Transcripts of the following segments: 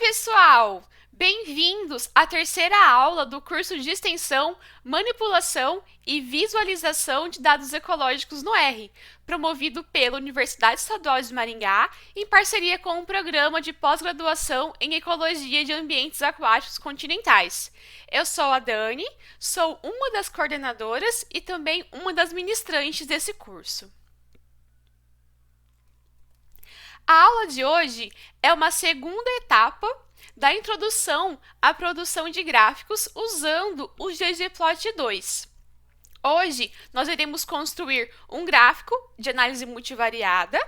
pessoal! Bem-vindos à terceira aula do curso de extensão, manipulação e visualização de dados ecológicos no R, promovido pela Universidade Estadual de Maringá, em parceria com o Programa de Pós-Graduação em Ecologia de Ambientes Aquáticos Continentais. Eu sou a Dani, sou uma das coordenadoras e também uma das ministrantes desse curso. A aula de hoje é uma segunda etapa da introdução à produção de gráficos usando o ggplot 2. Hoje, nós iremos construir um gráfico de análise multivariada.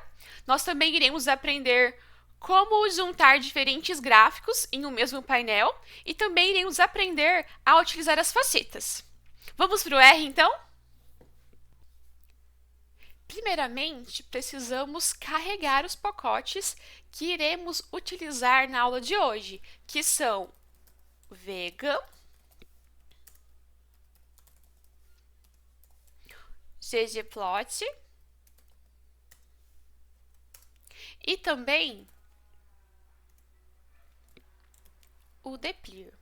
Nós também iremos aprender como juntar diferentes gráficos em um mesmo painel e também iremos aprender a utilizar as facetas. Vamos para o R, então? Primeiramente, precisamos carregar os pacotes que iremos utilizar na aula de hoje, que são Vega, ggplot e também o dplyr.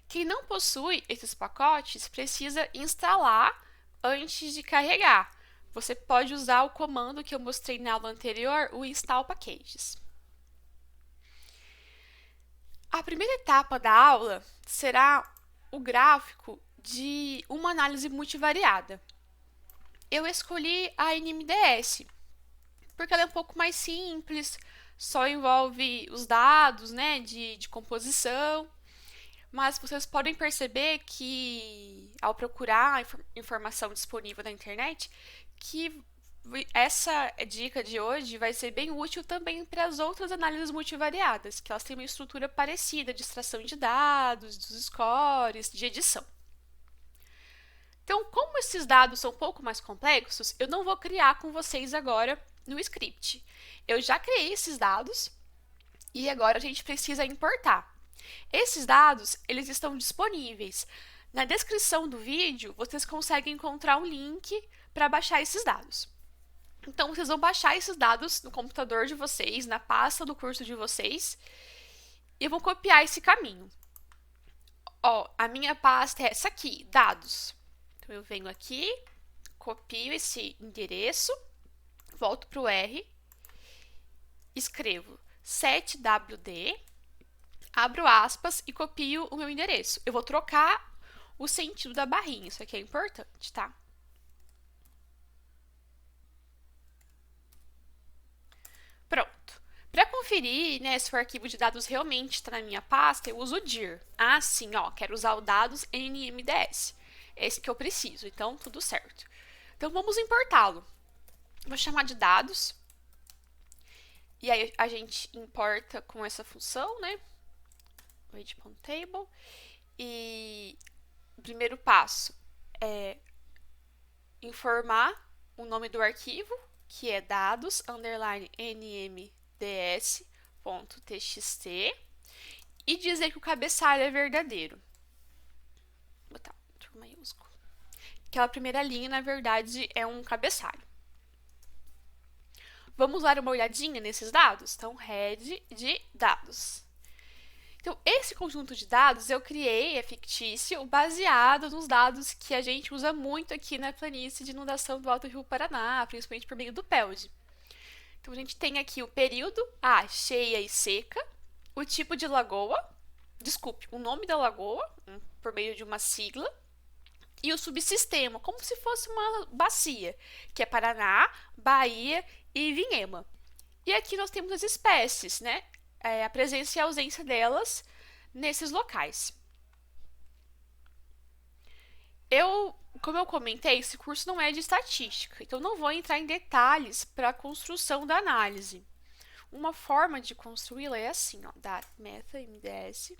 Quem não possui esses pacotes precisa instalar antes de carregar. Você pode usar o comando que eu mostrei na aula anterior, o install packages. A primeira etapa da aula será o gráfico de uma análise multivariada. Eu escolhi a NMDS, porque ela é um pouco mais simples, só envolve os dados, né, de composição. Mas vocês podem perceber que, ao procurar a informação disponível na internet, que essa dica de hoje vai ser bem útil também para as outras análises multivariadas, que elas têm uma estrutura parecida de extração de dados, dos scores, de edição. Então, como esses dados são um pouco mais complexos, eu não vou criar com vocês agora no script. Eu já criei esses dados e agora a gente precisa importar. Esses dados, eles estão disponíveis. Na descrição do vídeo, vocês conseguem encontrar um link para baixar esses dados. Então, vocês vão baixar esses dados no computador de vocês, na pasta do curso de vocês, e vão copiar esse caminho. Ó, a minha pasta é essa aqui, dados. Então, eu venho aqui, copio esse endereço, volto para o R, escrevo 7wd, abro aspas e copio o meu endereço. Eu vou trocar o sentido da barrinha, isso aqui é importante, tá? Pronto. Para conferir, né, se o arquivo de dados realmente está na minha pasta, eu uso o dir. Ah, sim, ó, quero usar o dados NMDS. Esse que eu preciso, então tudo certo. Então vamos importá-lo. Vou chamar de dados. E aí a gente importa com essa função, né? Read.table. E o primeiro passo é informar o nome do arquivo, que é dados nmds.txt, e dizer que o cabeçalho é verdadeiro. Vou botar um maiúsculo. Aquela primeira linha, na verdade, é um cabeçalho. Vamos dar uma olhadinha nesses dados? Então, head de dados. Então, esse conjunto de dados eu criei, é fictício, baseado nos dados que a gente usa muito aqui na planície de inundação do Alto Rio Paraná, principalmente por meio do PELD. Então, a gente tem aqui o período, cheia e seca, o tipo de lagoa, o nome da lagoa, por meio de uma sigla, e o subsistema, como se fosse uma bacia, que é Paraná, Bahia e Vinhema. E aqui nós temos as espécies, né? A presença e a ausência delas nesses locais. Como eu comentei, esse curso não é de estatística, então não vou entrar em detalhes para a construção da análise. Uma forma de construí-la é assim, ó, dar method.mds.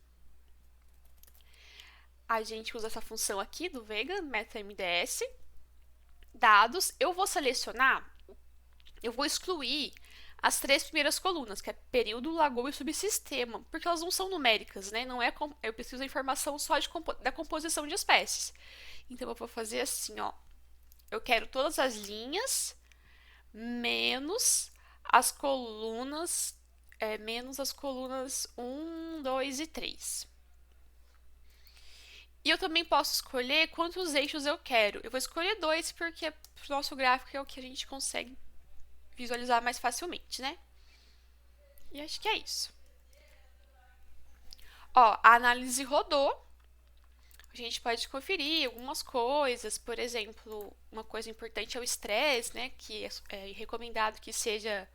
A gente usa essa função aqui do Vega, method.mds. Dados, eu vou excluir as três primeiras colunas, que é período, lagoa e subsistema, porque elas não são numéricas, né? Não é eu preciso da informação só da composição de espécies. Então, eu vou fazer assim, ó. Eu quero todas as linhas menos as colunas menos as colunas 1, 2 e 3. E eu também posso escolher quantos eixos eu quero. Eu vou escolher 2 porque o nosso gráfico é o que a gente consegue visualizar mais facilmente, né? E acho que é isso. Ó, a análise rodou. A gente pode conferir algumas coisas, por exemplo, uma coisa importante é o estresse, né, que é recomendado que seja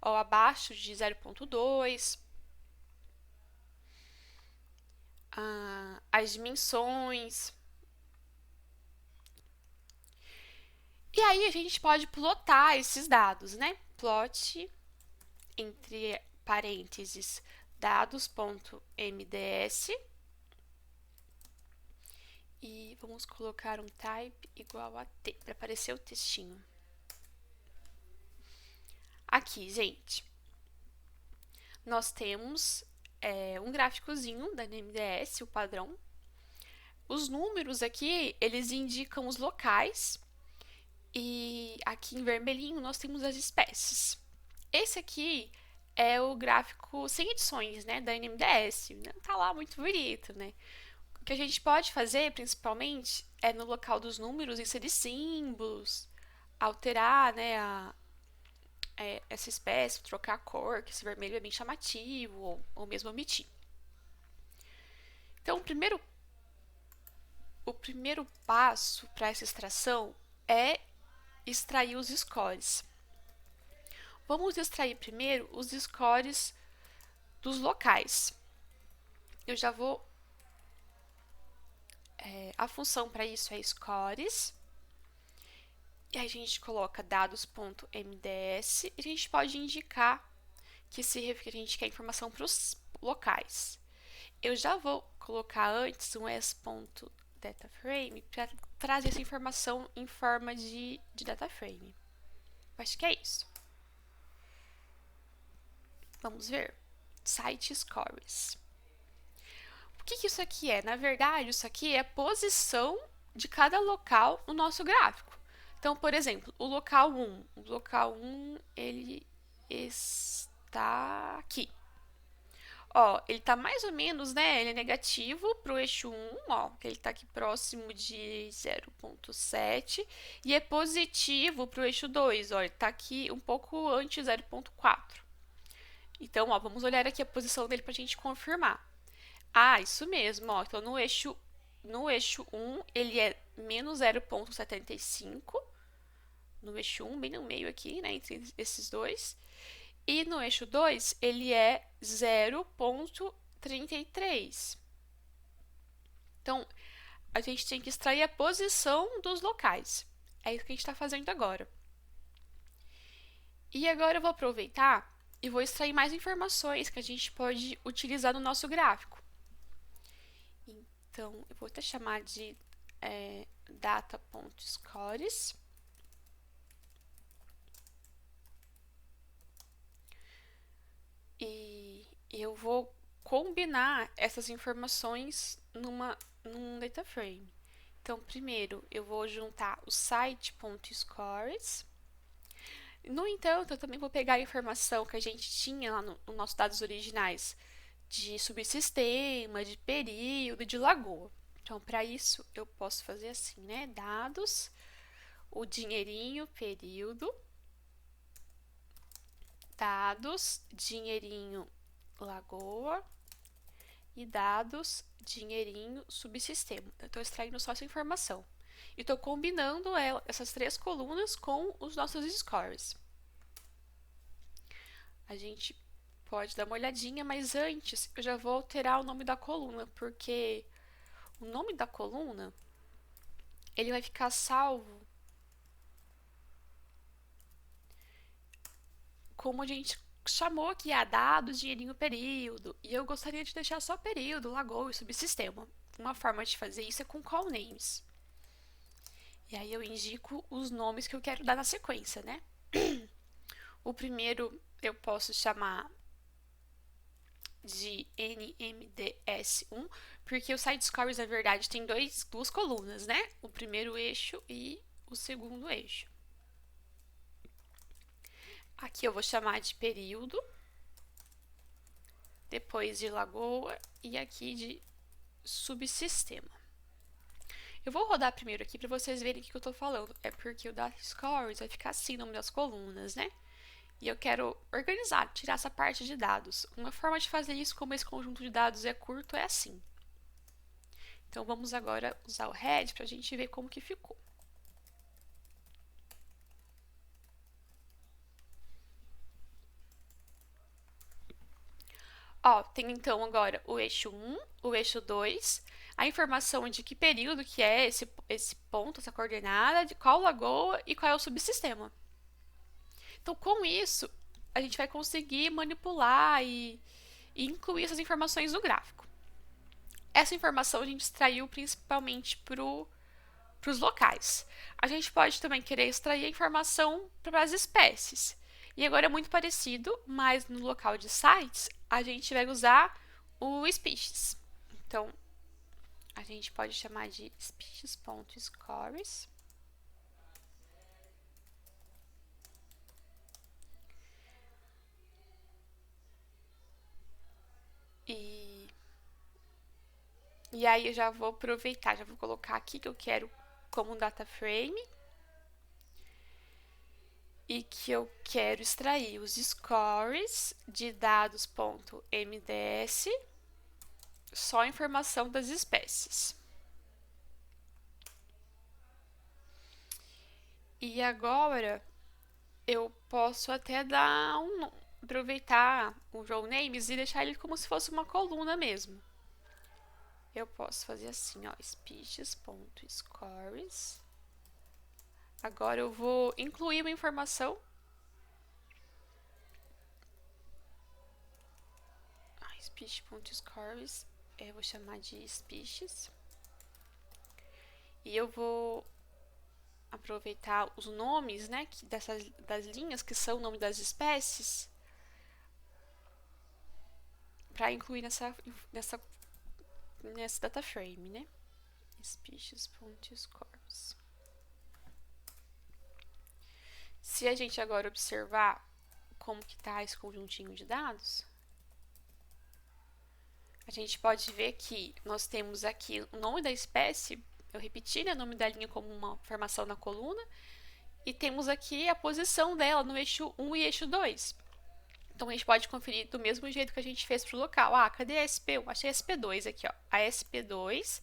abaixo de 0,2. As dimensões. E aí a gente pode plotar esses dados, né? Plot, entre parênteses, dados.mds. E vamos colocar um type igual a t, para aparecer o textinho. Aqui, gente, nós temos um gráficozinho da NMDS, o padrão. Os números aqui, eles indicam os locais. E aqui em vermelhinho nós temos as espécies. Esse aqui é o gráfico sem edições, né, da NMDS. Não tá lá muito bonito, né? O que a gente pode fazer, principalmente, é no local dos números inserir símbolos, alterar, né, essa espécie, trocar a cor, que esse vermelho é bem chamativo, ou mesmo omitir. Então, o primeiro passo para essa extração é extrair os scores. Vamos extrair primeiro os scores dos locais. Eu já vou... a função para isso é scores. E aí a gente coloca dados.mds e a gente pode indicar que a gente quer informação para os locais. Eu já vou colocar antes um s.dataframe para trazer essa informação em forma de dataframe. Acho que é isso. Vamos ver. Site scores. O que isso aqui é? Na verdade, isso aqui é a posição de cada local no nosso gráfico. Então, por exemplo, o local 1. O local 1, ele está aqui. Ó, ele tá mais ou menos, né? Ele é negativo pro eixo 1, ó, que ele tá aqui próximo de 0,7. E é positivo pro eixo 2, ó, ele tá aqui um pouco antes de 0,4. Então, ó, vamos olhar aqui a posição dele pra gente confirmar. Ah, isso mesmo, ó. Então, no eixo 1, ele é menos 0,75. No eixo 1, bem no meio aqui, né? Entre esses dois. E no eixo 2, ele é 0,33. Então, a gente tem que extrair a posição dos locais. É isso que a gente está fazendo agora. E agora eu vou aproveitar e vou extrair mais informações que a gente pode utilizar no nosso gráfico. Então, eu vou até chamar de data.scores. E eu vou combinar essas informações num data frame. Então, primeiro eu vou juntar o site.scores. No entanto, eu também vou pegar a informação que a gente tinha lá nos nossos dados originais de subsistema, de período, de lagoa. Então, para isso, eu posso fazer assim, né? Dados, o dinheirinho, período, dados, dinheirinho, lagoa e dados, dinheirinho, subsistema. Eu estou extraindo só essa informação. E estou combinando essas três colunas com os nossos scores. A gente pode dar uma olhadinha, mas antes eu já vou alterar o nome da coluna, porque o nome da coluna ele vai ficar salvo como a gente chamou aqui a dados, dinheirinho, período. E eu gostaria de deixar só período, lagoa e subsistema. Uma forma de fazer isso é com call names. E aí eu indico os nomes que eu quero dar na sequência, né? O primeiro eu posso chamar de NMDS1, porque o site scores, na verdade, tem duas colunas, né? O primeiro eixo e o segundo eixo. Aqui eu vou chamar de período. depois de lagoa e aqui de subsistema. Eu vou rodar primeiro aqui para vocês verem o que eu estou falando. É porque o Data Scores vai ficar assim no nome das colunas, né? E eu quero organizar, tirar essa parte de dados. Uma forma de fazer isso, como esse conjunto de dados é curto, é assim. Então vamos agora usar o head para a gente ver como que ficou. Ó, tem então agora o eixo 1, o eixo 2, a informação de que período que é esse ponto, essa coordenada, de qual lagoa e qual é o subsistema. Então, com isso, a gente vai conseguir manipular e incluir essas informações no gráfico. Essa informação a gente extraiu principalmente para os locais. A gente pode também querer extrair a informação para as espécies. E agora é muito parecido, mas no local de sites, a gente vai usar o species. Então, a gente pode chamar de species.scores. E aí eu já vou aproveitar, já vou colocar aqui que eu quero como um data frame e que eu quero extrair os scores de dados.mds, só a informação das espécies. E agora eu posso até dar aproveitar o row names e deixar ele como se fosse uma coluna mesmo. Eu posso fazer assim, ó, species.scores. Agora eu vou incluir uma informação. Species.scores, eu vou chamar de species. E eu vou aproveitar os nomes, né, das linhas que são o nome das espécies, para incluir nesse data frame, né? Species.scores. Se a gente agora observar como que está esse conjuntinho de dados, a gente pode ver que nós temos aqui o nome da espécie, eu repeti, né, o nome da linha como uma informação na coluna, e temos aqui a posição dela no eixo 1 e eixo 2. Então, a gente pode conferir do mesmo jeito que a gente fez para o local. Ah, cadê a SP1? Achei a SP2 aqui, ó. A SP2,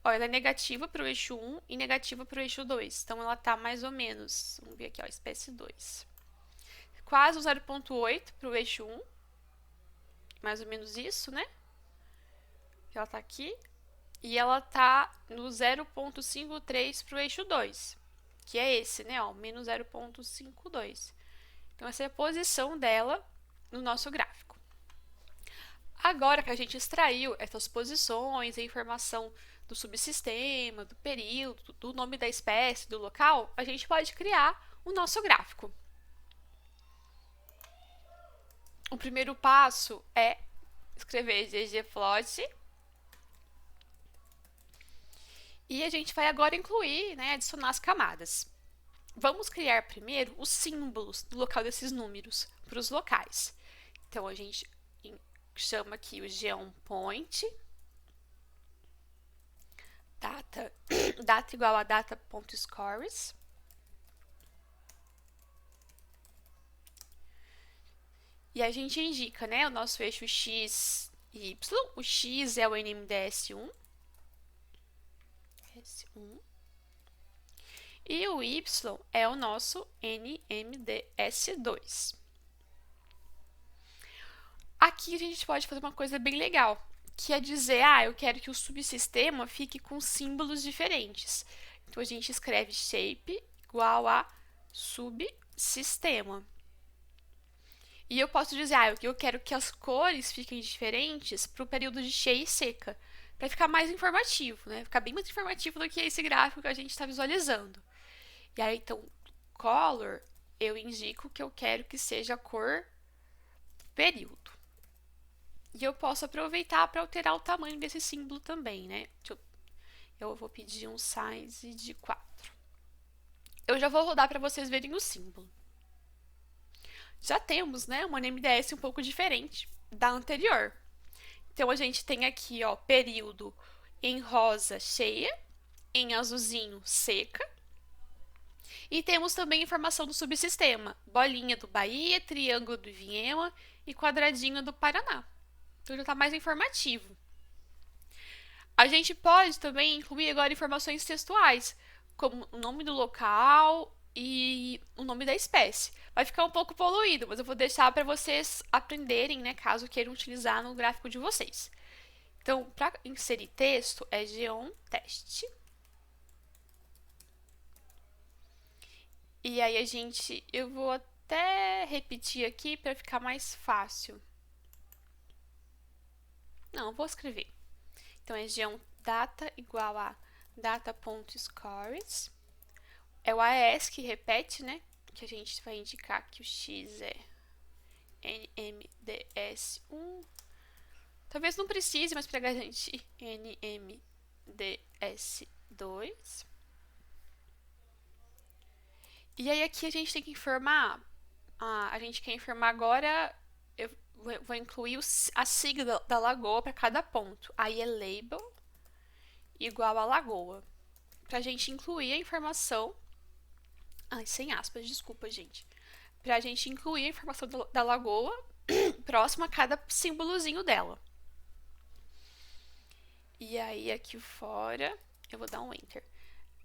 ó, ela é negativa para o eixo 1 e negativa para o eixo 2. Então, ela está mais ou menos, vamos ver aqui, ó, espécie 2. Quase o 0,8 para o eixo 1. Mais ou menos isso, né? Ela está aqui. E ela está no 0,53 para o eixo 2, que é esse, né? Ó, menos 0,52. Então, essa é a posição dela no nosso gráfico. Agora que a gente extraiu essas posições, a informação do subsistema, do período, do nome da espécie, do local, a gente pode criar o nosso gráfico. O primeiro passo é escrever ggplot. E a gente vai agora incluir, né, adicionar as camadas. Vamos criar primeiro os símbolos do local desses números para os locais. Então, a gente chama aqui o geonPoint, data igual a data.scores. E a gente indica, né, o nosso eixo x e y. O x é o NMDS1. S1. E o y é o nosso NMDS2. Aqui a gente pode fazer uma coisa bem legal, que é dizer, eu quero que o subsistema fique com símbolos diferentes. Então, a gente escreve shape igual a subsistema. E eu posso dizer, eu quero que as cores fiquem diferentes para o período de cheia e seca, para ficar mais informativo, né? Ficar bem mais informativo do que esse gráfico que a gente está visualizando. E aí, então, color, eu indico que eu quero que seja a cor período. E eu posso aproveitar para alterar o tamanho desse símbolo também, né? Eu vou pedir um size de 4. Eu já vou rodar para vocês verem o símbolo. já temos, né, uma NMDS um pouco diferente da anterior. Então a gente tem aqui, ó, período em rosa cheia, em azulzinho seca, e temos também informação do subsistema, bolinha do Bahia, triângulo do Viema e quadradinho do Paraná. Então já está mais informativo. A gente pode também incluir agora informações textuais, como o nome do local e o nome da espécie. Vai ficar um pouco poluído, mas eu vou deixar para vocês aprenderem, né, caso queiram utilizar no gráfico de vocês. Então, para inserir texto, é geom teste. E aí eu vou até repetir aqui para ficar mais fácil. Não, vou escrever. Então, é geom data igual a data.scores. É o AES que repete, né? Que a gente vai indicar que o X é NMDS1. Talvez não precise, mas para garantir NMDS2. E aí aqui a gente tem que informar. A gente quer informar agora. Eu vou incluir a sigla da lagoa para cada ponto. Aí é label igual a lagoa. Para a gente incluir a informação. Ai, sem aspas, desculpa, gente. Para a gente incluir a informação da lagoa próxima a cada símbolozinho dela. E aí aqui fora, eu vou dar um enter.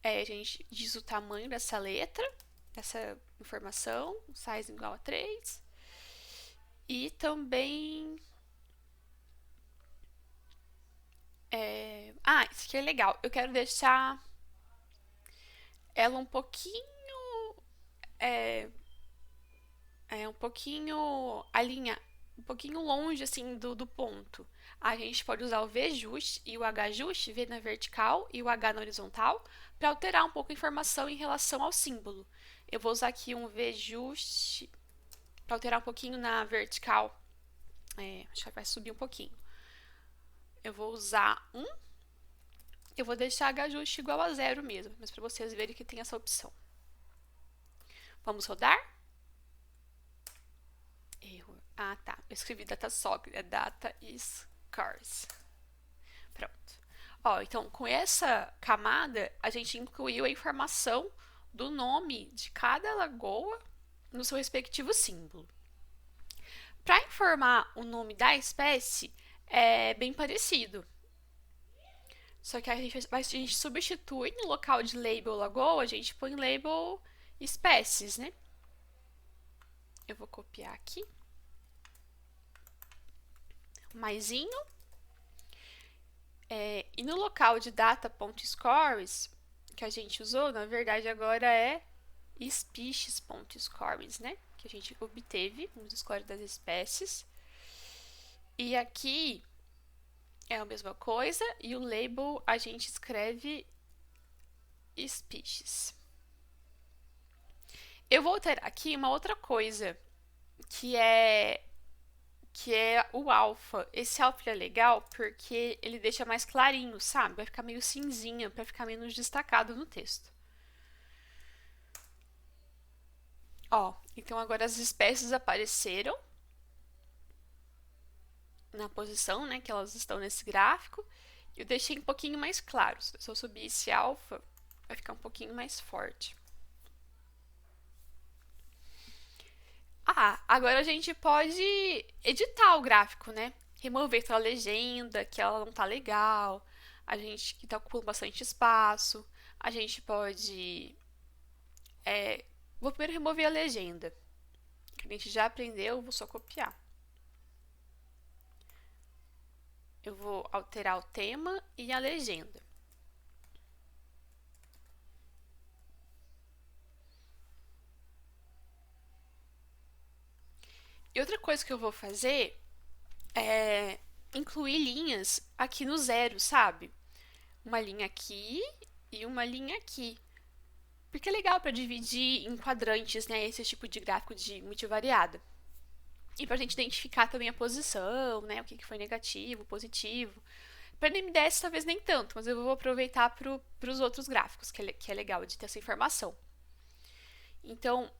A gente diz o tamanho dessa letra, dessa informação, size igual a 3. E também... isso aqui é legal. Eu quero deixar ela um pouquinho... um pouquinho um pouquinho longe assim do ponto. A gente pode usar o V-Just e o H-Just, V na vertical e o H na horizontal, para alterar um pouco a informação em relação ao símbolo. Eu vou usar aqui um V-Just para alterar um pouquinho na vertical. Acho que vai subir um pouquinho. Eu vou usar eu vou deixar H-Just igual a 0 mesmo, mas para vocês verem que tem essa opção. Vamos rodar? Erro. Ah, tá. Eu escrevi data só, é data scores. Pronto. Ó, então, com essa camada, a gente incluiu a informação do nome de cada lagoa no seu respectivo símbolo. Para informar o nome da espécie, é bem parecido. Só que a gente substitui no local de label lagoa, a gente põe label espécies, né? Eu vou copiar aqui. Maisinho. E no local de data.scores, que a gente usou, na verdade agora é species.scores, né? Que a gente obteve os scores das espécies. E aqui é a mesma coisa, e o label a gente escreve species. Eu vou ter aqui uma outra coisa, que é o alfa. Esse alfa é legal porque ele deixa mais clarinho, sabe? Vai ficar meio cinzinha para ficar menos destacado no texto. Ó, então agora as espécies apareceram na posição, né, que elas estão nesse gráfico. Eu deixei um pouquinho mais claro. Se eu subir esse alfa, vai ficar um pouquinho mais forte. Agora a gente pode editar o gráfico, né? Remover aquela legenda, que ela não tá legal. A gente que tá ocupando bastante espaço. A gente pode... Vou primeiro remover a legenda. Que a gente já aprendeu, vou só copiar. Eu vou alterar o tema e a legenda. E outra coisa que eu vou fazer é incluir linhas aqui no zero, sabe? Uma linha aqui e uma linha aqui. Porque é legal para dividir em quadrantes, né? Esse tipo de gráfico de multivariada. E para a gente identificar também a posição, né? O que foi negativo, positivo. Para NMDS talvez nem tanto, mas eu vou aproveitar para os outros gráficos, que é legal de ter essa informação. Então,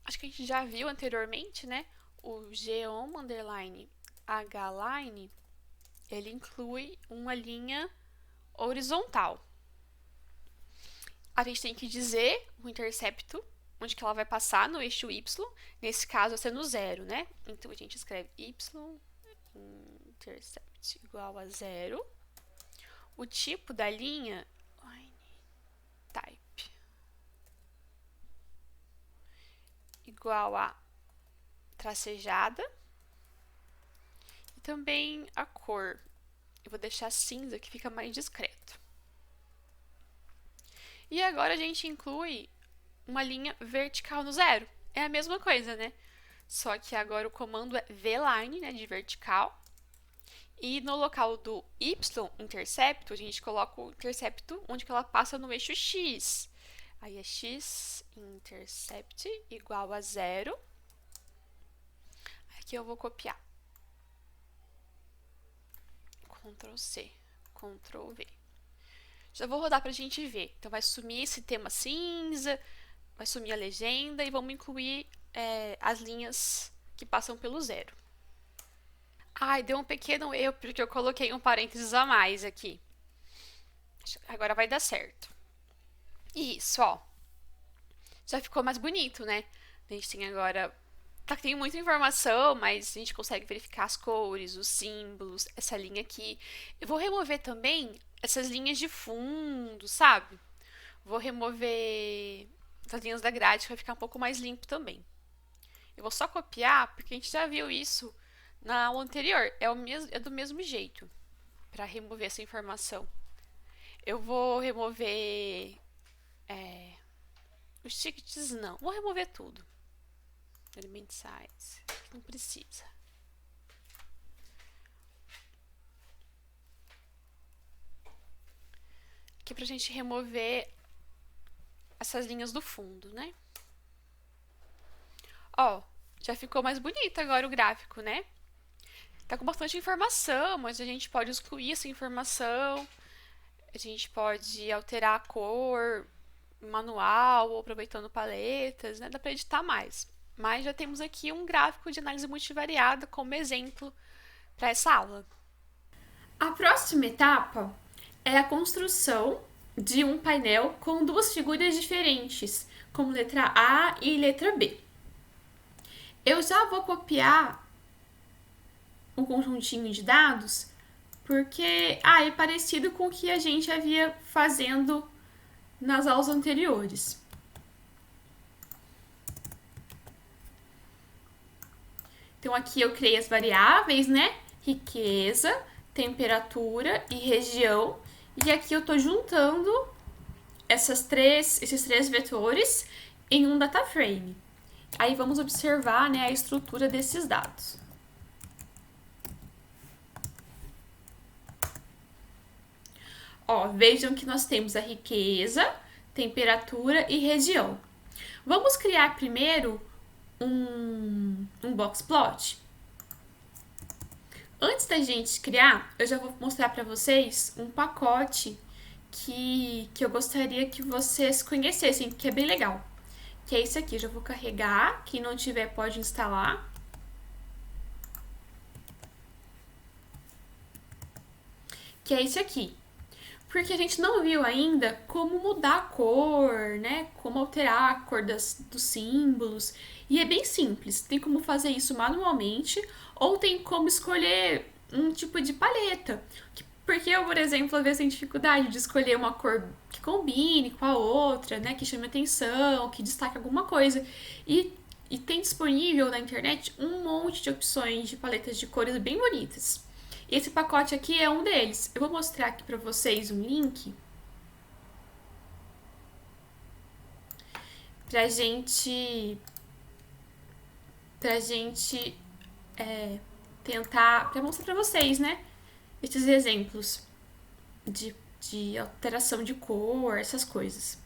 acho que a gente já viu anteriormente, né? O geom underline hline, ele inclui uma linha horizontal. A gente tem que dizer o intercepto, onde que ela vai passar no eixo y, nesse caso sendo zero, né? Então a gente escreve y intercept igual a zero. O tipo da linha, type, igual a tracejada. E também a cor, eu vou deixar cinza, que fica mais discreto. E agora a gente inclui uma linha vertical no zero. É a mesma coisa, né? Só que agora o comando é vline, né, de vertical. E no local do y-intercepto, a gente coloca o intercepto onde que ela passa no eixo x. Aí é x-intercept igual a zero. Aqui eu vou copiar. Ctrl C, Ctrl V. Já vou rodar pra gente ver. Então vai sumir esse tema cinza, vai sumir a legenda e vamos incluir as linhas que passam pelo zero. Ai, deu um pequeno erro porque eu coloquei um parênteses a mais aqui. Agora vai dar certo. Isso, ó. Já ficou mais bonito, né? A gente tem agora... Tá, tem muita informação, mas a gente consegue verificar as cores, os símbolos, essa linha aqui. Eu vou remover também essas linhas de fundo, sabe? Vou remover as linhas da grade para ficar um pouco mais limpo também. Eu vou só copiar, porque a gente já viu isso na aula anterior. É do mesmo jeito, para remover essa informação. Eu vou remover os tickets, não. Vou remover tudo. Element size, não precisa. Aqui pra gente remover essas linhas do fundo, né? Ó, já ficou mais bonito agora o gráfico, né? Tá com bastante informação, mas a gente pode excluir essa informação. A gente pode alterar a cor manual ou aproveitando paletas, né? Dá pra editar mais. Mas já temos aqui um gráfico de análise multivariada como exemplo para essa aula. A próxima etapa é a construção de um painel com duas figuras diferentes, como letra A e letra B. Eu já vou copiar o conjuntinho de dados, porque é parecido com o que a gente havia fazendo nas aulas anteriores. Então, aqui eu criei as variáveis, né? Riqueza, temperatura e região. E aqui eu estou juntando esses três vetores em um data frame. Aí vamos observar, né, a estrutura desses dados. Ó, vejam que nós temos a riqueza, temperatura e região. Vamos criar primeiro um box plot. Antes da gente criar, eu já vou mostrar para vocês um pacote que eu gostaria que vocês conhecessem, que é bem legal. Que é esse aqui, eu já vou carregar, quem não tiver pode instalar. Que é esse aqui. Porque a gente não viu ainda como mudar a cor, né? Como alterar a cor dos símbolos. E é bem simples, tem como fazer isso manualmente ou tem como escolher um tipo de paleta. Porque eu, por exemplo, às vezes tenho dificuldade de escolher uma cor que combine com a outra, né? Que chame atenção, que destaque alguma coisa. E tem disponível na internet um monte de opções de paletas de cores bem bonitas. Esse pacote aqui é um deles. Eu vou mostrar aqui para vocês um link pra gente tentar, pra mostrar pra vocês, né, esses exemplos de alteração de cor, essas coisas.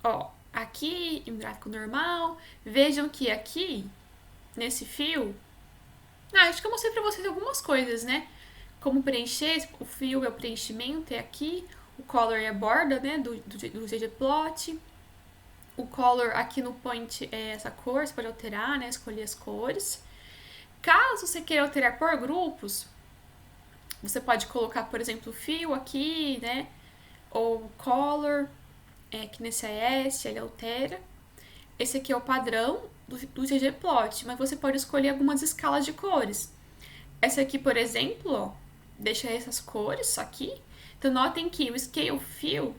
Ó, aqui em gráfico normal, vejam que aqui, nesse fio, acho que eu mostrei pra vocês algumas coisas, né? Como preencher, o fio é o preenchimento, é aqui, o color é a borda, né, do ggplot. O color aqui no point é essa cor, você pode alterar, né? Escolher as cores. Caso você queira alterar por grupos, você pode colocar, por exemplo, fio aqui, né? Ou color, que nesse AS, ele altera. Esse aqui é o padrão do ggplot, mas você pode escolher algumas escalas de cores. Essa aqui, por exemplo, ó, deixa essas cores aqui. Então, notem que o Scale Fill,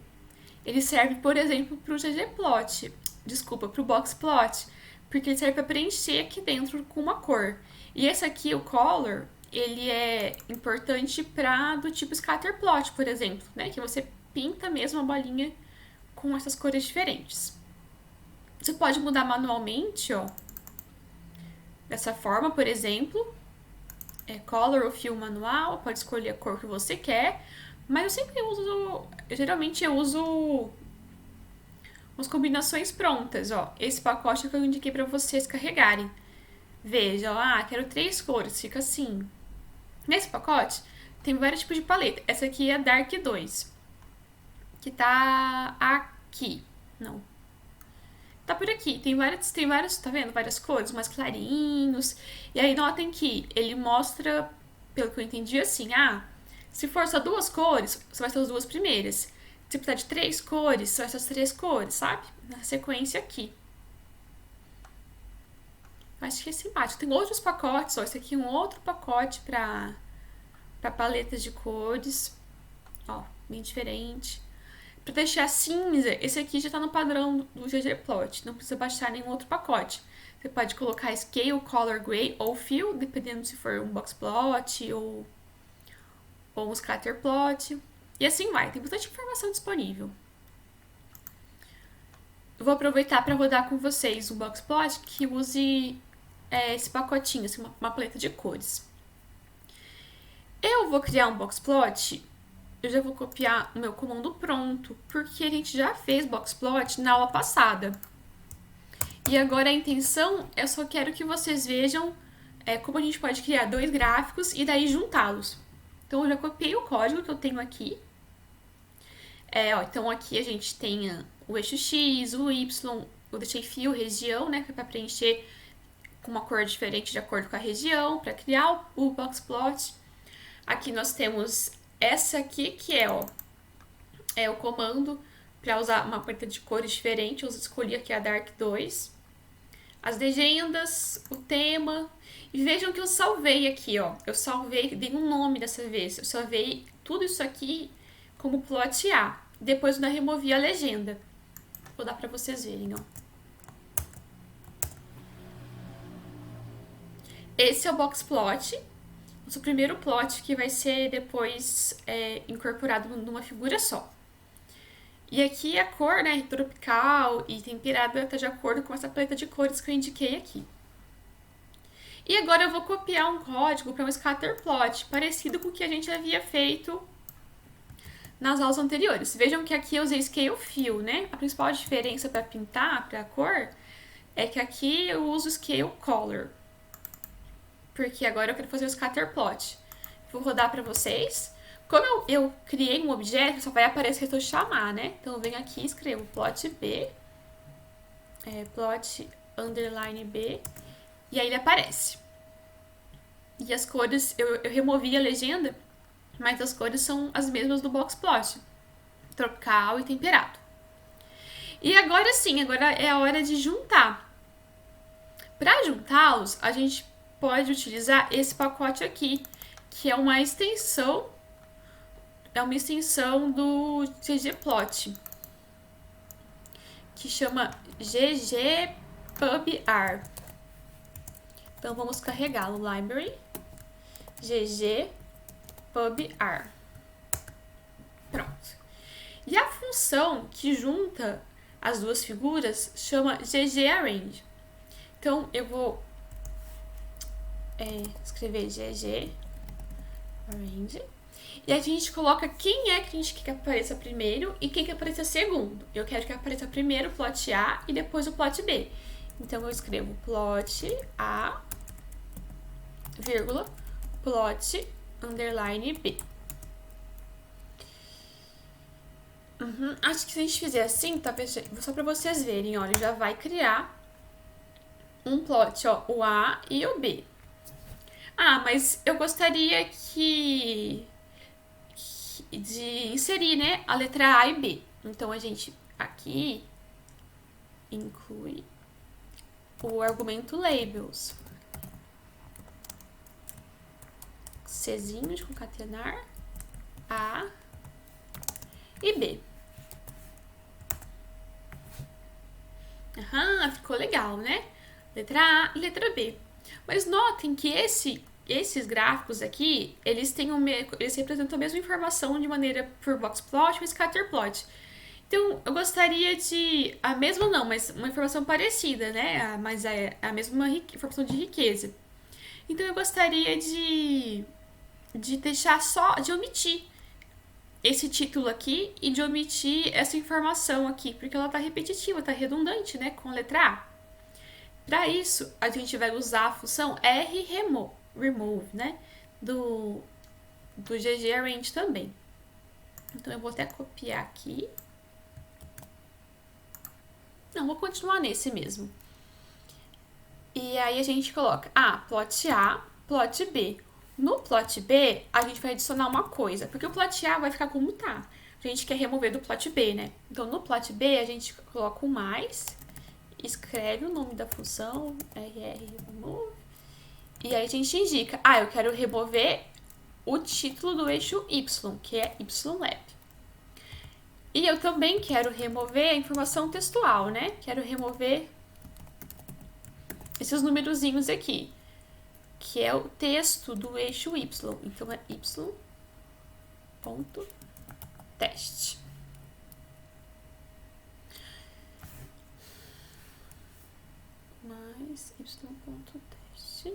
ele serve, por exemplo, para o ggplot. Desculpa, para o boxplot. Porque ele serve para preencher aqui dentro com uma cor. E esse aqui, o Color, ele é importante para do tipo Scatterplot, por exemplo, né? Que você pinta mesmo a bolinha com essas cores diferentes. Você pode mudar manualmente, ó. Dessa forma, por exemplo. Color ou Fill manual, pode escolher a cor que você quer. Mas eu sempre uso, geralmente eu uso umas combinações prontas, ó. Esse pacote que eu indiquei para vocês carregarem. Veja, ó, quero 3 cores, fica assim. Nesse pacote tem vários tipos de paleta. Essa aqui é a Dark 2, que tá aqui. Não. Tá por aqui, tem vários, tá vendo? Várias cores, mais clarinhos. E aí notem que ele mostra, pelo que eu entendi, assim, se for só 2 cores, você vai ser as 2 primeiras. Se precisar de 3 cores, você vai ser as 3 cores, sabe? Na sequência aqui. Acho que é simpático. Tem outros pacotes, ó. Esse aqui é um outro pacote pra paletas de cores. Ó, bem diferente. Pra deixar cinza, esse aqui já tá no padrão do ggplot. Não precisa baixar nenhum outro pacote. Você pode colocar Scale, Color, Gray ou Fill, dependendo se for um boxplot ou um scatterplot. E assim vai, tem bastante informação disponível. Eu vou aproveitar para rodar com vocês um boxplot que use esse pacotinho, assim, uma paleta de cores. Eu vou criar um boxplot, eu já vou copiar o meu comando pronto, porque a gente já fez boxplot na aula passada. E agora a intenção, eu só quero que vocês vejam como a gente pode criar 2 gráficos e daí juntá-los. Então eu já copiei o código que eu tenho aqui. Então aqui a gente tem o eixo X, o Y, eu deixei fio, região, né, para preencher com uma cor diferente de acordo com a região, para criar o boxplot. Aqui nós temos essa aqui, que é o comando para usar uma paleta de cores diferente. Eu escolhi aqui a Dark 2. As legendas, o tema. E vejam que eu salvei aqui, ó. Eu salvei, dei um nome dessa vez. Eu salvei tudo isso aqui como plot A. Depois eu ainda removi a legenda. Vou dar para vocês verem, ó. Esse é o boxplot. O primeiro plot que vai ser depois incorporado numa figura só. E aqui a cor, né, tropical e temperada está de acordo com essa paleta de cores que eu indiquei aqui. E agora eu vou copiar um código para um scatterplot, parecido com o que a gente havia feito nas aulas anteriores. Vejam que aqui eu usei Scale Fill, né? A principal diferença para pintar, para a cor, é que aqui eu uso Scale Color. Porque agora eu quero fazer o scatterplot. Vou rodar para vocês. Como eu criei um objeto, só vai aparecer se eu chamar, né? Então eu venho aqui e escrevo plot B, plot underline B, e aí ele aparece. E as cores, eu removi a legenda, mas as cores são as mesmas do boxplot, tropical e temperado. E agora sim, agora é a hora de juntar. Para juntá-los, a gente pode utilizar esse pacote aqui, que é uma extensão do ggplot, que chama ggpubr. Então vamos carregá-lo, library ggpubr. Pronto. E a função que junta as duas figuras chama ggarrange. Então eu vou escrever ggarrange. E a gente coloca quem é que a gente quer que apareça primeiro e quem que apareça segundo. Eu quero que apareça primeiro o plot A e depois o plot B. Então eu escrevo plot A, vírgula, plot underline B. Acho que se a gente fizer assim, tá, só pra vocês verem, olha, já vai criar um plot, ó, o A e o B. Ah, mas eu gostaria de inserir, né, a letra A e B. Então a gente aqui inclui o argumento labels. Czinho de concatenar A e B. Ficou legal, né? Letra A e letra B. Mas notem que esses gráficos aqui, eles representam a mesma informação de maneira por boxplot ou scatterplot. Então, eu gostaria de... A mesma não, mas uma informação parecida, né? Mas é a mesma informação de riqueza. Então, eu gostaria de deixar só... De omitir esse título aqui e de omitir essa informação aqui, porque ela tá repetitiva, tá redundante, né? Com a letra A. Para isso, a gente vai usar a função remove, né? Do ggArrange também. Então, eu vou até copiar aqui. Não, vou continuar nesse mesmo. E aí a gente coloca plot A, plot B. No plot B, a gente vai adicionar uma coisa, porque o plot A vai ficar como tá. A gente quer remover do plot B, né? Então, no plot B, a gente coloca o mais, escreve o nome da função, remove, e aí a gente indica, eu quero remover o título do eixo Y, que é ylab. E eu também quero remover a informação textual, né? Quero remover esses numerozinhos aqui, que é o texto do eixo Y. Então, é y.test. Mais y.test.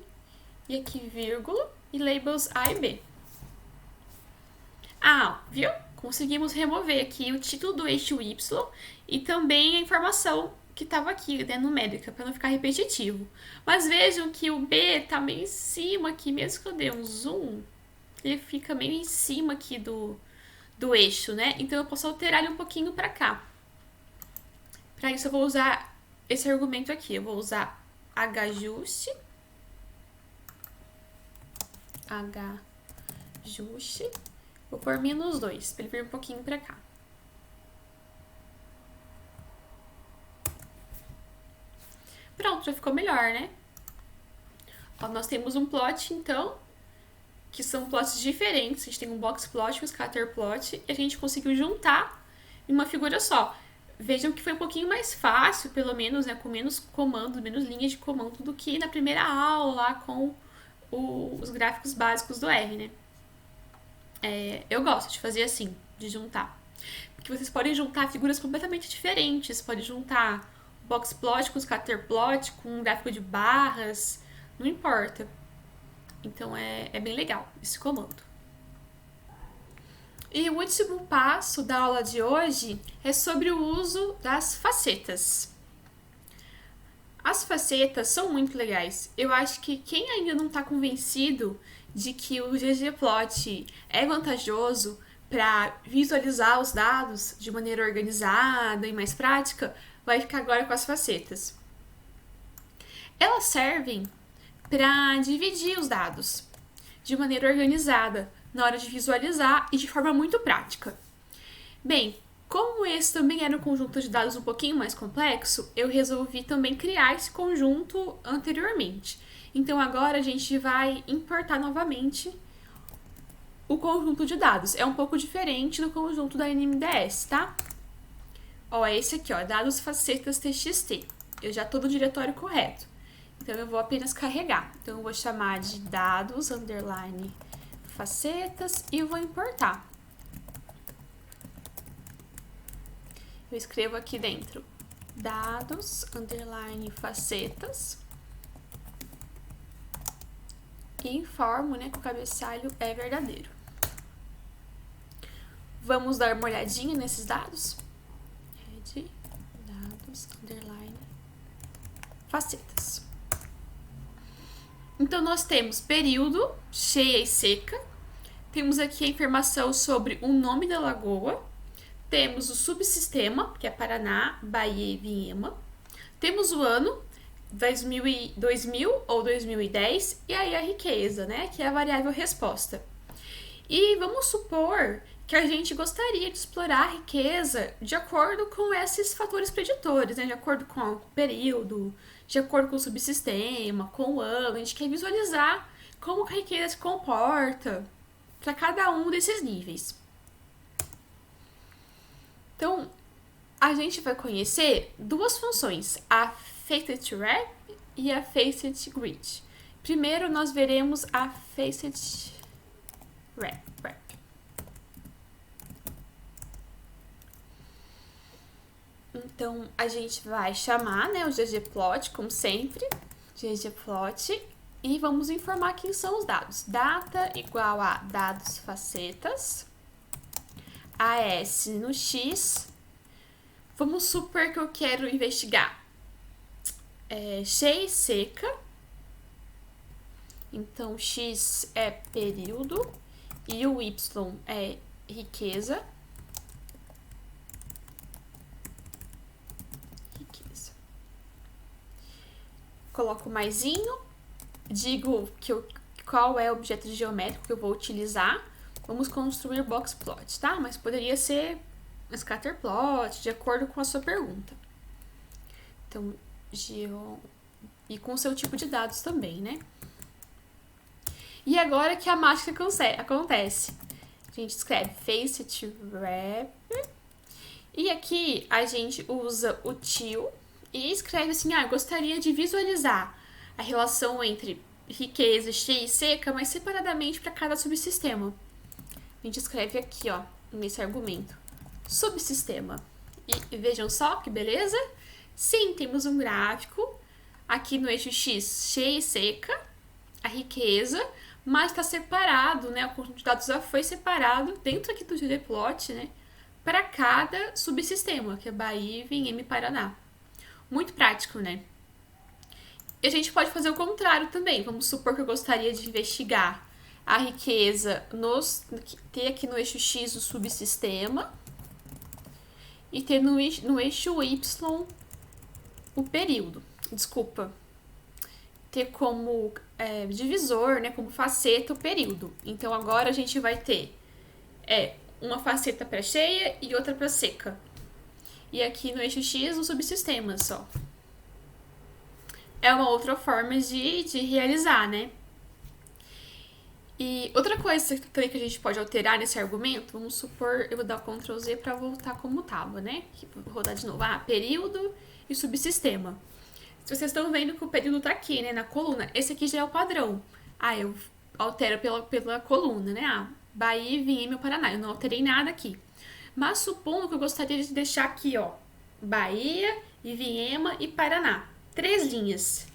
E aqui, vírgula, e labels A e B. Viu? Conseguimos remover aqui o título do eixo Y e também a informação que estava aqui, né, numérica, para não ficar repetitivo. Mas vejam que o B tá meio em cima aqui, mesmo que eu dê um zoom, ele fica meio em cima aqui do eixo, né? Então eu posso alterar ele um pouquinho para cá. Para isso eu vou usar esse argumento aqui, eu vou usar hjuste, vou pôr -2, para ele vir um pouquinho para cá. Pronto, já ficou melhor, né? Ó, nós temos um plot, então, que são plots diferentes. A gente tem um box plot e um scatter plot, e a gente conseguiu juntar em uma figura só. Vejam que foi um pouquinho mais fácil, pelo menos, né, com menos comandos, menos linhas de comando do que na primeira aula, lá com os gráficos básicos do R, né? Eu gosto de fazer assim, de juntar. Porque vocês podem juntar figuras completamente diferentes. Pode juntar box plot com scatter plot, com um gráfico de barras, não importa. Então é bem legal esse comando. E o último passo da aula de hoje é sobre o uso das facetas. As facetas são muito legais. Eu acho que quem ainda não está convencido de que o ggplot é vantajoso para visualizar os dados de maneira organizada e mais prática, vai ficar agora com as facetas. Elas servem para dividir os dados de maneira organizada na hora de visualizar e de forma muito prática. Bem, como esse também era um conjunto de dados um pouquinho mais complexo, eu resolvi também criar esse conjunto anteriormente. Então agora a gente vai importar novamente o conjunto de dados. É um pouco diferente do conjunto da NMDS, tá? Ó, é esse aqui, ó, dados facetas txt. Eu já estou no diretório correto. Então eu vou apenas carregar. Então eu vou chamar de dados underline facetas e eu vou importar. Eu escrevo aqui dentro dados underline facetas e informo, né, que o cabeçalho é verdadeiro. Vamos dar uma olhadinha nesses dados. Red dados underline facetas. Então nós temos período, cheia e seca. Temos aqui a informação sobre o nome da lagoa. temos o subsistema, que é Paraná, Bahia e Viema. Temos o ano, 2000 ou 2010, e aí a riqueza, né, que é a variável resposta. E vamos supor que a gente gostaria de explorar a riqueza de acordo com esses fatores preditores, né, de acordo com o período, de acordo com o subsistema, com o ano. A gente quer visualizar como a riqueza se comporta para cada um desses níveis. Então, a gente vai conhecer duas funções, a Facet Wrap e a Facet Grid. Primeiro, nós veremos a Facet Wrap. Então, a gente vai chamar, né, o ggplot, como sempre, ggplot, e vamos informar quem são os dados. Data igual a dados facetas, AS no X. Vamos supor que eu quero investigar cheia e seca. Então, X é período e o Y é riqueza. Coloco maisinho, digo qual é o objeto geométrico que eu vou utilizar. Vamos construir boxplot, tá? Mas poderia ser scatterplot, de acordo com a sua pergunta. Então, e com o seu tipo de dados também, né? E agora que a mágica acontece. A gente escreve FacetWrap. E aqui a gente usa o til e escreve assim, eu gostaria de visualizar a relação entre riqueza, cheia e seca, mas separadamente para cada subsistema. A gente escreve aqui, ó, nesse argumento, subsistema. E vejam só que beleza? Sim, temos um gráfico aqui no eixo X, cheia e seca, a riqueza, mas está separado, né? O conjunto de dados já foi separado dentro aqui do ggplot, né? Para cada subsistema, que é Bahia, Viema e Paraná. Muito prático, né? E a gente pode fazer o contrário também. Vamos supor que eu gostaria de investigar a riqueza, ter aqui no eixo X o subsistema e ter no eixo Y o período. Desculpa. Ter como divisor, né, como faceta o período. Então agora a gente vai ter uma faceta para cheia e outra para seca. E aqui no eixo X, o subsistema só. É uma outra forma de realizar, né? E outra coisa também que a gente pode alterar nesse argumento, vamos supor, eu vou dar Ctrl Z para voltar como estava, né? Vou rodar de novo. Período e subsistema. Se vocês estão vendo que o período tá aqui, né, na coluna, esse aqui já é o padrão. Eu altero pela coluna, né? Bahia, Viema e Paraná. Eu não alterei nada aqui. Mas supondo que eu gostaria de deixar aqui, ó, Bahia, Viema e Paraná. 3 linhas.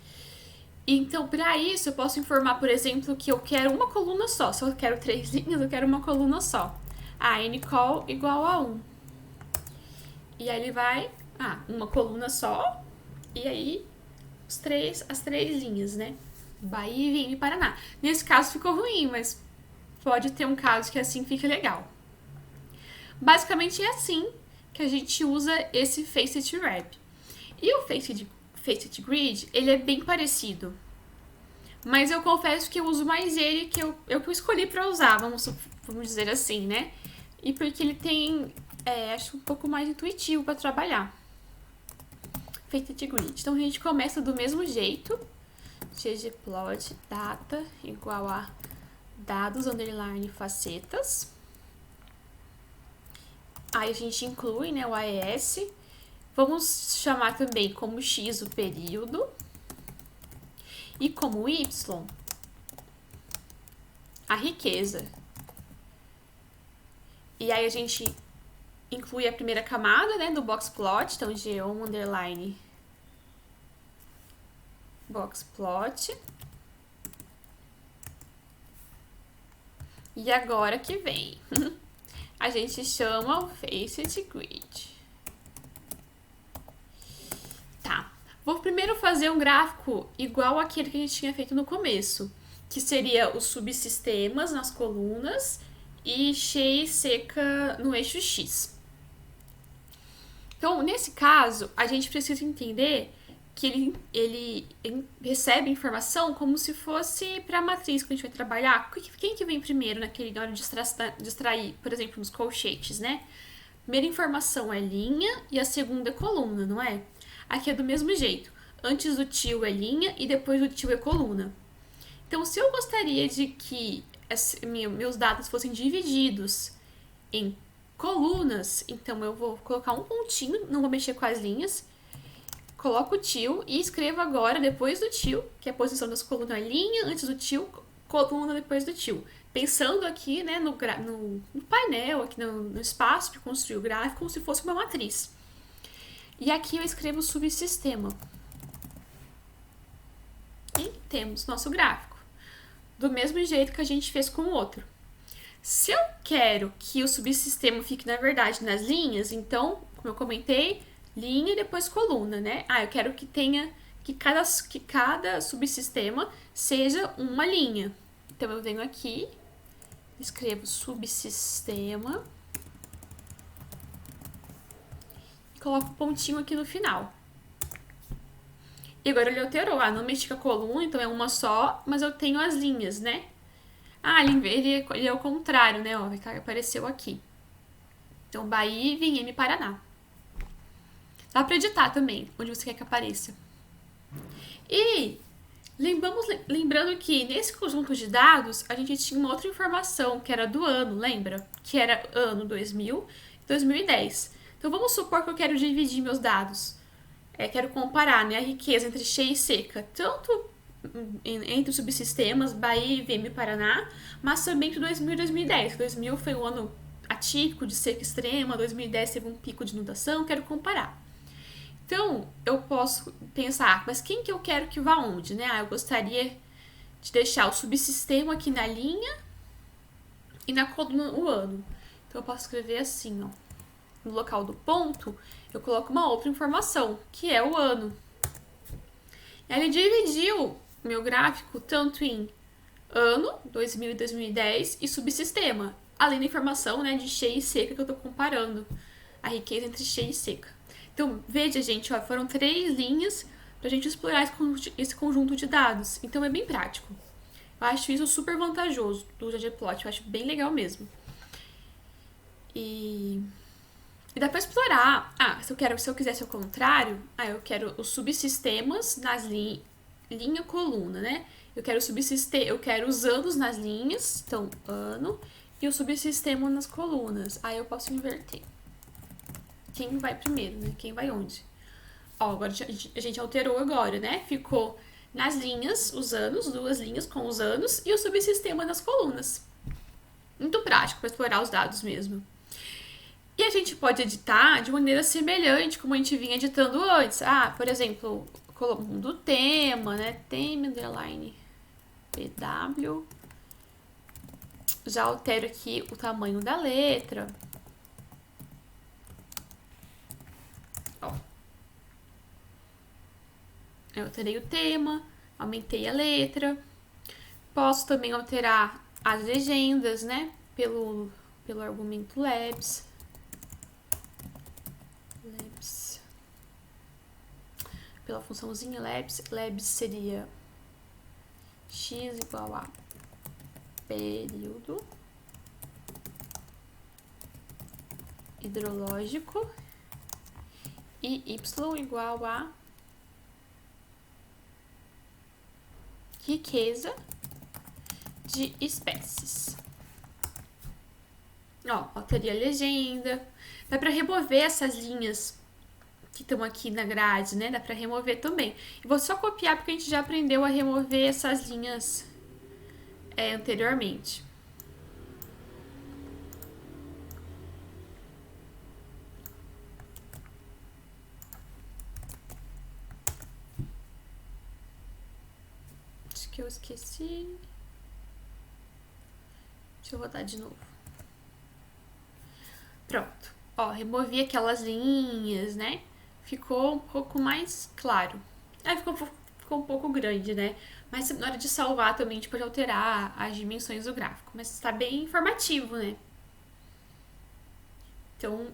Então, para isso, eu posso informar, por exemplo, que eu quero uma coluna só. Se eu quero 3 linhas, eu quero uma coluna só. Ncol igual a 1. E aí ele vai, uma coluna só. E aí, as 3 linhas, né? Bahia, Viema e Paraná. Nesse caso ficou ruim, mas pode ter um caso que assim fica legal. Basicamente é assim que a gente usa esse Facet Wrap. E o Facet Grid, ele é bem parecido. Mas eu confesso que eu uso mais ele, que eu escolhi para usar, vamos dizer assim, né? E porque ele tem, acho um pouco mais intuitivo para trabalhar. Facet Grid. Então a gente começa do mesmo jeito. ggplot data igual a dados underline facetas. Aí a gente inclui, né, o AES. Vamos chamar também como X o período. E como Y a riqueza. E aí a gente inclui a primeira camada, né, do boxplot. Então, G1 underline boxplot. E agora que vem. A gente chama o Facet Grid. Tá. Vou primeiro fazer um gráfico igual aquele que a gente tinha feito no começo, que seria os subsistemas nas colunas e cheia e seca no eixo X. Então, nesse caso, a gente precisa entender que ele recebe informação como se fosse para a matriz que a gente vai trabalhar. Quem que vem primeiro na hora de extrair, por exemplo, nos colchetes, né? A primeira informação é linha e a segunda é coluna, não é? Aqui é do mesmo jeito. Antes do tio é linha e depois do tio é coluna. Então, se eu gostaria de que meus dados fossem divididos em colunas, então eu vou colocar um pontinho, não vou mexer com as linhas, coloco o tio e escrevo agora depois do tio, que é a posição das colunas, linha antes do tio, coluna depois do tio. Pensando aqui, né, no painel, aqui no espaço de construir o gráfico, como se fosse uma matriz. E aqui eu escrevo subsistema. E temos nosso gráfico. Do mesmo jeito que a gente fez com o outro. Se eu quero que o subsistema fique, na verdade, nas linhas, então, como eu comentei, linha e depois coluna, né? Eu quero que tenha que cada subsistema seja uma linha. Então, eu venho aqui, escrevo subsistema e coloco o pontinho aqui no final. E agora ele alterou. Não mexi com a coluna, então é uma só, mas eu tenho as linhas, né? Ele é o contrário, né? Ó, apareceu aqui. Então, Bahia, VM, Paraná. Dá pra editar também, onde você quer que apareça. E lembrando que nesse conjunto de dados, a gente tinha uma outra informação, que era do ano, lembra? Que era ano 2000 e 2010. Então, vamos supor que eu quero dividir meus dados. Quero comparar, né, a riqueza entre cheia e seca, tanto entre os subsistemas Bahia, VM e Paraná, mas também entre 2000 e 2010. 2000 foi um ano atípico de seca extrema, 2010 teve um pico de inundação, quero comparar. Então, eu posso pensar, mas quem que eu quero que vá onde, né? Eu gostaria de deixar o subsistema aqui na linha e na coluna o ano. Então, eu posso escrever assim, ó. No local do ponto, eu coloco uma outra informação, que é o ano. Ele dividiu meu gráfico tanto em ano, 2000 e 2010, e subsistema, além da informação, né, de cheia e seca que eu estou comparando, a riqueza entre cheia e seca. Então, veja, gente, ó, foram 3 linhas para a gente explorar esse conjunto de dados. Então, é bem prático. Eu acho isso super vantajoso do ggplot, eu acho bem legal mesmo. E dá pra explorar. Se eu quisesse ao contrário, eu quero os subsistemas nas linha coluna, né? Eu quero os anos nas linhas, então ano, e o subsistema nas colunas. Aí eu posso inverter. Quem vai primeiro, né? Quem vai onde? Agora a gente alterou agora, né? Ficou nas linhas, os anos, 2 linhas com os anos, e o subsistema nas colunas. Muito prático para explorar os dados mesmo. E a gente pode editar de maneira semelhante como a gente vinha editando antes. Por exemplo, do tema, né? Tema, underline, PW. Já altero aqui o tamanho da letra. Ó. Eu alterei o tema, aumentei a letra. Posso também alterar as legendas, né? Pelo argumento labs. Pela funçãozinha labs seria x igual a período hidrológico e y igual a riqueza de espécies. Alterei a legenda. Dá para remover essas linhas que estão aqui na grade, né? Dá pra remover também. Eu vou só copiar porque a gente já aprendeu a remover essas linhas anteriormente. Acho que eu esqueci. Deixa eu botar de novo. Pronto. Removi aquelas linhas, né? Ficou um pouco mais claro. Ficou um pouco grande, né? Mas na hora de salvar também a gente pode alterar as dimensões do gráfico. Mas está bem informativo, né? Então,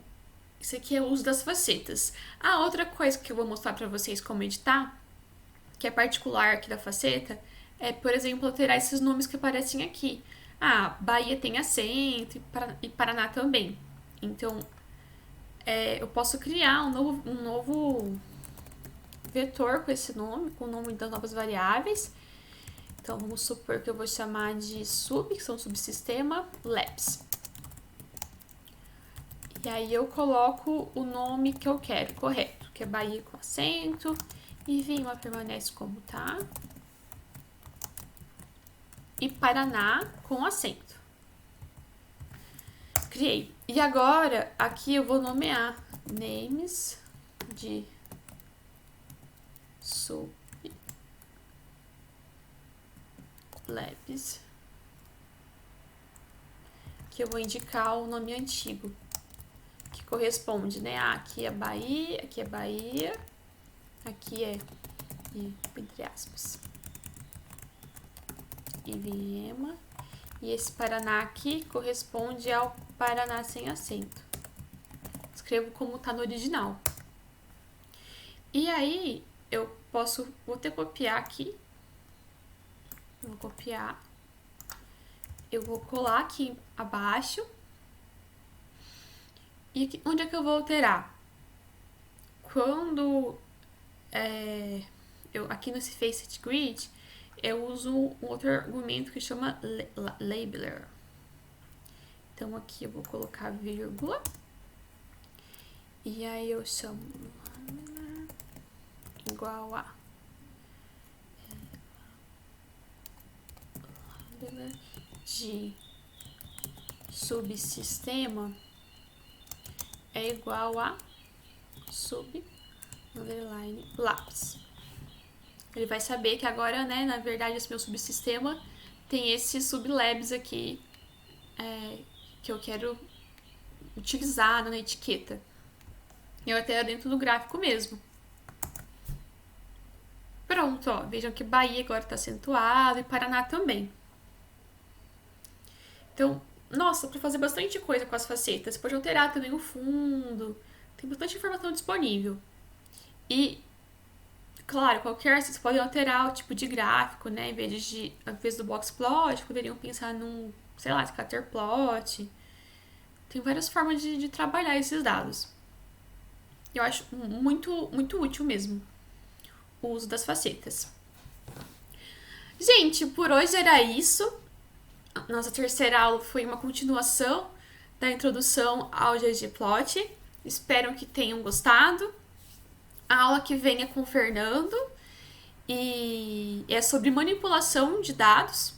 Isso aqui é o uso das facetas. A outra coisa que eu vou mostrar pra vocês como editar, que é particular aqui da faceta, é, por exemplo, alterar esses nomes que aparecem aqui. Ah, Bahia tem acento e Paraná também. Então, eu posso criar um novo vetor com esse nome, com o nome das novas variáveis. Então, vamos supor que eu vou chamar de sub, que são subsistema, labs. E aí eu coloco o nome que eu quero, correto, que é Bahia com acento, e Vima permanece como tá. E Paraná com acento. Criei. E agora, aqui eu vou nomear names de sub labs, que eu vou indicar o nome antigo, que corresponde, né? Aqui é Bahia, aqui é Bahia, aqui é, entre aspas, Iviema, e esse Paraná aqui corresponde ao Paraná sem acento. Escrevo como tá no original. E aí, vou até copiar aqui. Vou copiar. Eu vou colar aqui abaixo. E aqui, onde é que eu vou alterar? Quando aqui nesse Facet Grid, eu uso um outro argumento que chama labeler. Então aqui eu vou colocar vírgula. E aí eu chamo igual a de subsistema é igual a sub underline labs. Ele vai saber que agora, né, na verdade, esse meu subsistema tem esse sublabs aqui que eu quero utilizar na etiqueta. E eu até dentro do gráfico mesmo. Pronto, ó. Vejam que Bahia agora tá acentuado e Paraná também. Então, nossa, para fazer bastante coisa com as facetas. Você pode alterar também o fundo. Tem bastante informação disponível. E, claro, vocês podem alterar o tipo de gráfico, né? Em vez do box plot, poderiam pensar num, sei lá, scatterplot. Tem várias formas de trabalhar esses dados. Eu acho muito, muito útil mesmo o uso das facetas. Gente, por hoje era isso. Nossa terceira aula foi uma continuação da introdução ao ggplot. Espero que tenham gostado. A aula que vem é com o Fernando e é sobre manipulação de dados.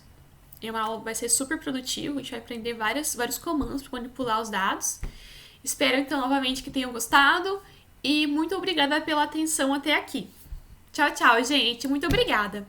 É uma aula que vai ser super produtiva, a gente vai aprender vários comandos para manipular os dados. Espero então novamente que tenham gostado e muito obrigada pela atenção até aqui. Tchau, tchau, gente. Muito obrigada.